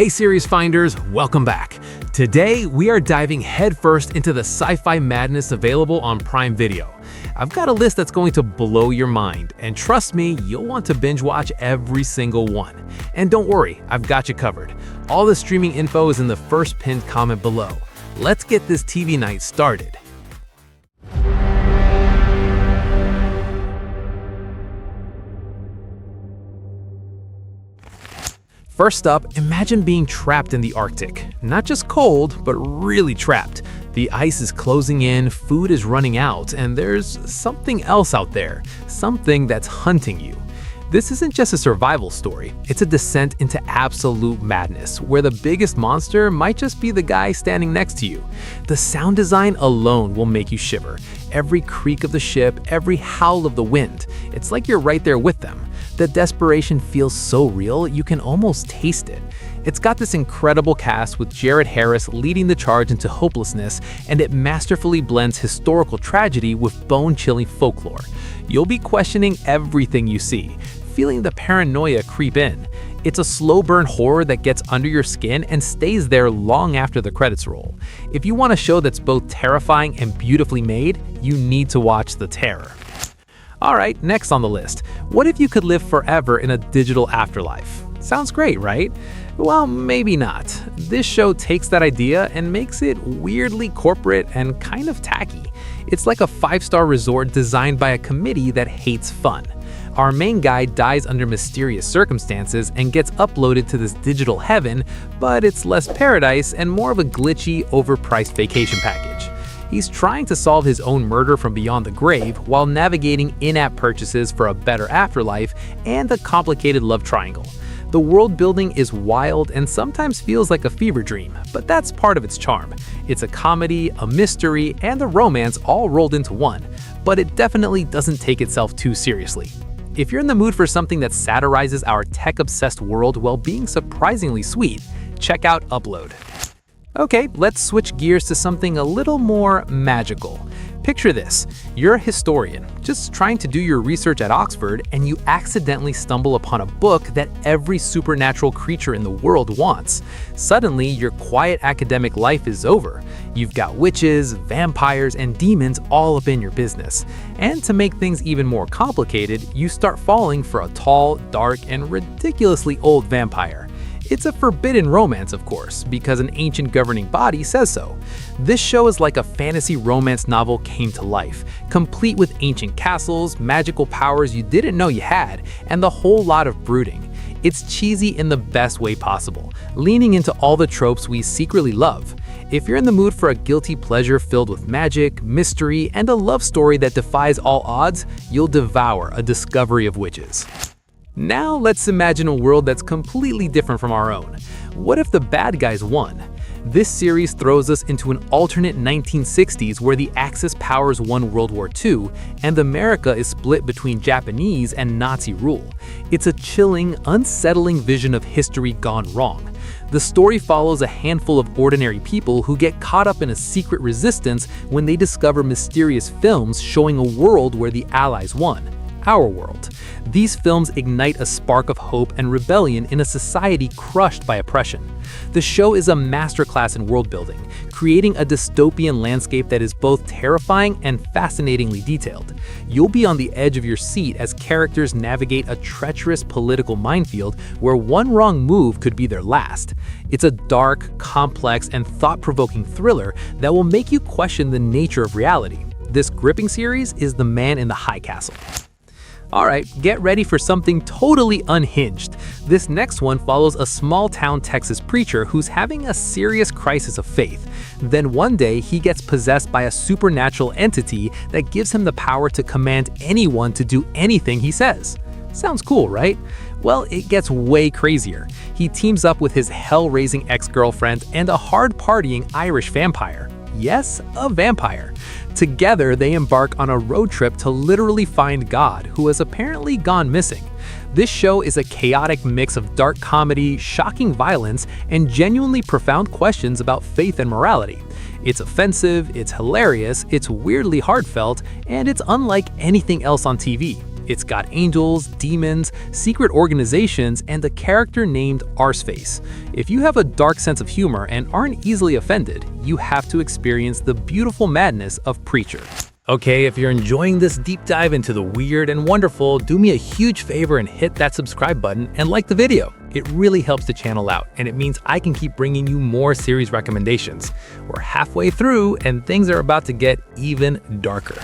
Hey series finders, welcome back. Today we are diving headfirst into the sci-fi madness available on Prime Video. I've got a list that's going to blow your mind, and trust me, you'll want to binge watch every single one. And don't worry, I've got you covered. All the streaming info is in the first pinned comment below. Let's get this TV night started. First up, imagine being trapped in the Arctic. Not just cold, but really trapped. The ice is closing in, food is running out, and there's something else out there. Something that's hunting you. This isn't just a survival story, it's a descent into absolute madness, where the biggest monster might just be the guy standing next to you. The sound design alone will make you shiver. Every creak of the ship, every howl of the wind. It's like you're right there with them. The desperation feels so real, you can almost taste it. It's got this incredible cast with Jared Harris leading the charge into hopelessness, and it masterfully blends historical tragedy with bone-chilling folklore. You'll be questioning everything you see, feeling the paranoia creep in. It's a slow-burn horror that gets under your skin and stays there long after the credits roll. If you want a show that's both terrifying and beautifully made, you need to watch The Terror. Alright, next on the list. What if you could live forever in a digital afterlife? Sounds great, right? Well, maybe not. This show takes that idea and makes it weirdly corporate and kind of tacky. It's like a 5-star resort designed by a committee that hates fun. Our main guy dies under mysterious circumstances and gets uploaded to this digital heaven, but it's less paradise and more of a glitchy, overpriced vacation package. He's trying to solve his own murder from beyond the grave while navigating in-app purchases for a better afterlife and a complicated love triangle. The world building is wild and sometimes feels like a fever dream, but that's part of its charm. It's a comedy, a mystery, and a romance all rolled into one, but it definitely doesn't take itself too seriously. If you're in the mood for something that satirizes our tech-obsessed world while being surprisingly sweet, check out Upload. Okay, let's switch gears to something a little more magical. Picture this, you're a historian, just trying to do your research at Oxford, and you accidentally stumble upon a book that every supernatural creature in the world wants. Suddenly, your quiet academic life is over. You've got witches, vampires, and demons all up in your business. And to make things even more complicated, you start falling for a tall, dark, and ridiculously old vampire. It's a forbidden romance, of course, because an ancient governing body says so. This show is like a fantasy romance novel came to life, complete with ancient castles, magical powers you didn't know you had, and the whole lot of brooding. It's cheesy in the best way possible, leaning into all the tropes we secretly love. If you're in the mood for a guilty pleasure filled with magic, mystery, and a love story that defies all odds, you'll devour A Discovery of Witches. Now let's imagine a world that's completely different from our own. What if the bad guys won? This series throws us into an alternate 1960s where the Axis powers won World War II, and America is split between Japanese and Nazi rule. It's a chilling, unsettling vision of history gone wrong. The story follows a handful of ordinary people who get caught up in a secret resistance when they discover mysterious films showing a world where the Allies won. Our world. These films ignite a spark of hope and rebellion in a society crushed by oppression. The show is a masterclass in world building, creating a dystopian landscape that is both terrifying and fascinatingly detailed. You'll be on the edge of your seat as characters navigate a treacherous political minefield where one wrong move could be their last. It's a dark, complex, and thought-provoking thriller that will make you question the nature of reality. This gripping series is The Man in the High Castle. Alright, get ready for something totally unhinged. This next one follows a small-town Texas preacher who's having a serious crisis of faith. Then one day, he gets possessed by a supernatural entity that gives him the power to command anyone to do anything he says. Sounds cool, right? Well, it gets way crazier. He teams up with his hell-raising ex-girlfriend and a hard-partying Irish vampire. Yes, a vampire. Together, they embark on a road trip to literally find God, who has apparently gone missing. This show is a chaotic mix of dark comedy, shocking violence, and genuinely profound questions about faith and morality. It's offensive, it's hilarious, it's weirdly heartfelt, and it's unlike anything else on TV. It's got angels, demons, secret organizations, and a character named Arseface. If you have a dark sense of humor and aren't easily offended, you have to experience the beautiful madness of Preacher. Okay, if you're enjoying this deep dive into the weird and wonderful, do me a huge favor and hit that subscribe button and like the video. It really helps the channel out, and it means I can keep bringing you more series recommendations. We're halfway through, and things are about to get even darker.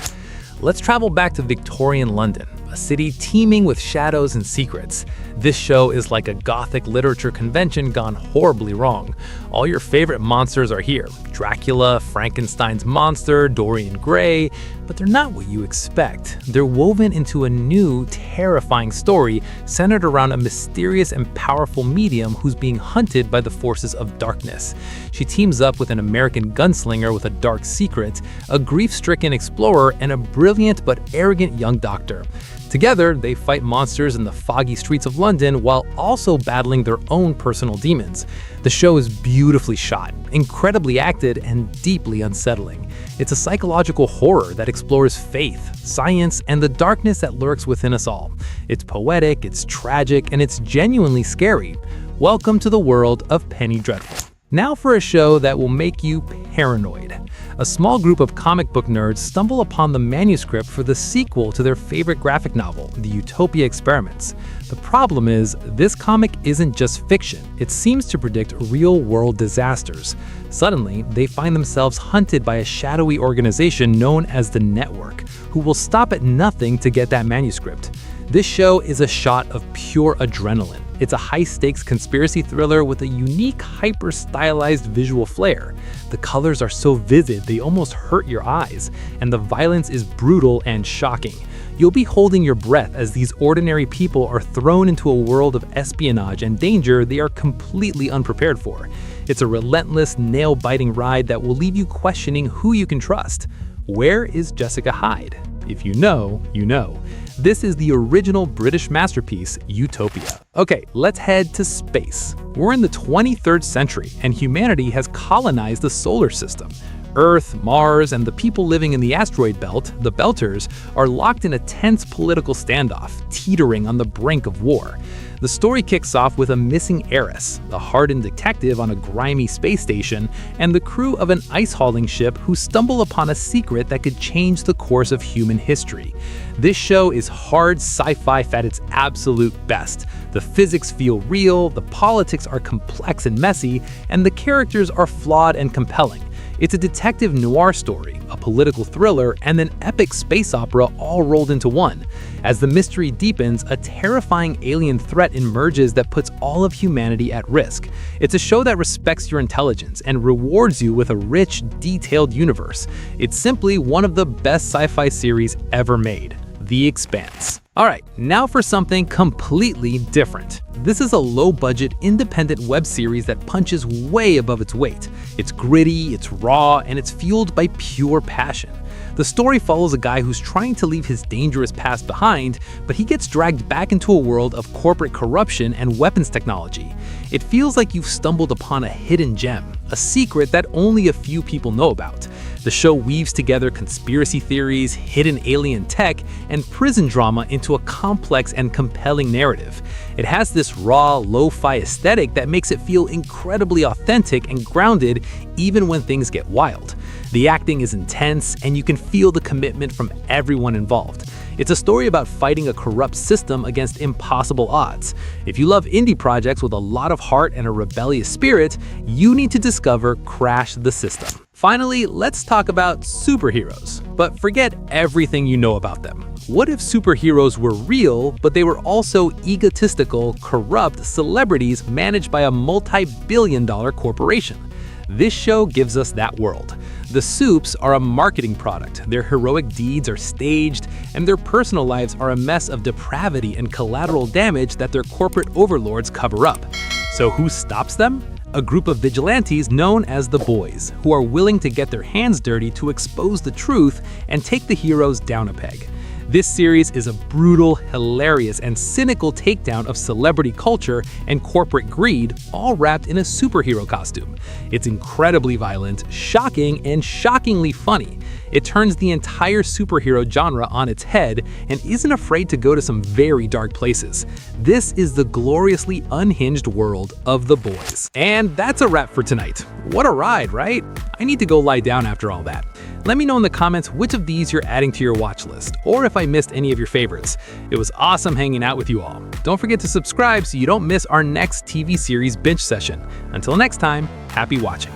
Let's travel back to Victorian London, a city teeming with shadows and secrets. This show is like a gothic literature convention gone horribly wrong. All your favorite monsters are here: Dracula, Frankenstein's monster, Dorian Gray, but they're not what you expect. They're woven into a new, terrifying story centered around a mysterious and powerful medium who's being hunted by the forces of darkness. She teams up with an American gunslinger with a dark secret, a grief-stricken explorer, and a brilliant but arrogant young doctor. Together, they fight monsters in the foggy streets of London while also battling their own personal demons. The show is beautifully shot, incredibly acted, and deeply unsettling. It's a psychological horror that explores faith, science, and the darkness that lurks within us all. It's poetic, it's tragic, and it's genuinely scary. Welcome to the world of Penny Dreadful. Now for a show that will make you paranoid. A small group of comic book nerds stumble upon the manuscript for the sequel to their favorite graphic novel, the UTOPIA experiments. The problem is, this comic isn't just fiction. It seems to predict real-world disasters. Suddenly, they find themselves hunted by a shadowy organization known as the Network, who will stop at nothing to get that manuscript. This show is a shot of pure adrenaline. It's a high-stakes conspiracy thriller with a unique, hyper-stylized visual flair. The colors are so vivid they almost hurt your eyes, and the violence is brutal and shocking. You'll be holding your breath as these ordinary people are thrown into a world of espionage and danger they are completely unprepared for. It's a relentless, nail-biting ride that will leave you questioning who you can trust. Where is Jessica Hyde? If you know, you know. This is the original British masterpiece, Utopia. Okay, let's head to space. We're in the 23rd century, and humanity has colonized the solar system. Earth, Mars, and the people living in the asteroid belt, the Belters, are locked in a tense political standoff, teetering on the brink of war. The story kicks off with a missing heiress, a hardened detective on a grimy space station, and the crew of an ice-hauling ship who stumble upon a secret that could change the course of human history. This show is hard sci-fi at its absolute best. The physics feel real, the politics are complex and messy, and the characters are flawed and compelling. It's a detective noir story, a political thriller, and an epic space opera all rolled into one. As the mystery deepens, a terrifying alien threat emerges that puts all of humanity at risk. It's a show that respects your intelligence and rewards you with a rich, detailed universe. It's simply one of the best sci-fi series ever made. The Expanse. Alright, now for something completely different. This is a low-budget, independent web series that punches way above its weight. It's gritty, it's raw, and it's fueled by pure passion. The story follows a guy who's trying to leave his dangerous past behind, but he gets dragged back into a world of corporate corruption and weapons technology. It feels like you've stumbled upon a hidden gem, a secret that only a few people know about. The show weaves together conspiracy theories, hidden alien tech, and prison drama into a complex and compelling narrative. It has this raw, lo-fi aesthetic that makes it feel incredibly authentic and grounded even when things get wild. The acting is intense, and you can feel the commitment from everyone involved. It's a story about fighting a corrupt system against impossible odds. If you love indie projects with a lot of heart and a rebellious spirit, you need to discover Crash the System. Finally, let's talk about superheroes. But forget everything you know about them. What if superheroes were real, but they were also egotistical, corrupt celebrities managed by a multi-billion-dollar corporation? This show gives us that world. The Supes are a marketing product, their heroic deeds are staged, and their personal lives are a mess of depravity and collateral damage that their corporate overlords cover up. So who stops them? A group of vigilantes known as the Boys, who are willing to get their hands dirty to expose the truth and take the heroes down a peg. This series is a brutal, hilarious, and cynical takedown of celebrity culture and corporate greed, all wrapped in a superhero costume. It's incredibly violent, shocking, and shockingly funny. It turns the entire superhero genre on its head and isn't afraid to go to some very dark places. This is the gloriously unhinged world of The Boys. And that's a wrap for tonight. What a ride, right? I need to go lie down after all that. Let me know in the comments which of these you're adding to your watch list, or if I missed any of your favorites. It was awesome hanging out with you all. Don't forget to subscribe so you don't miss our next TV series binge session. Until next time, happy watching.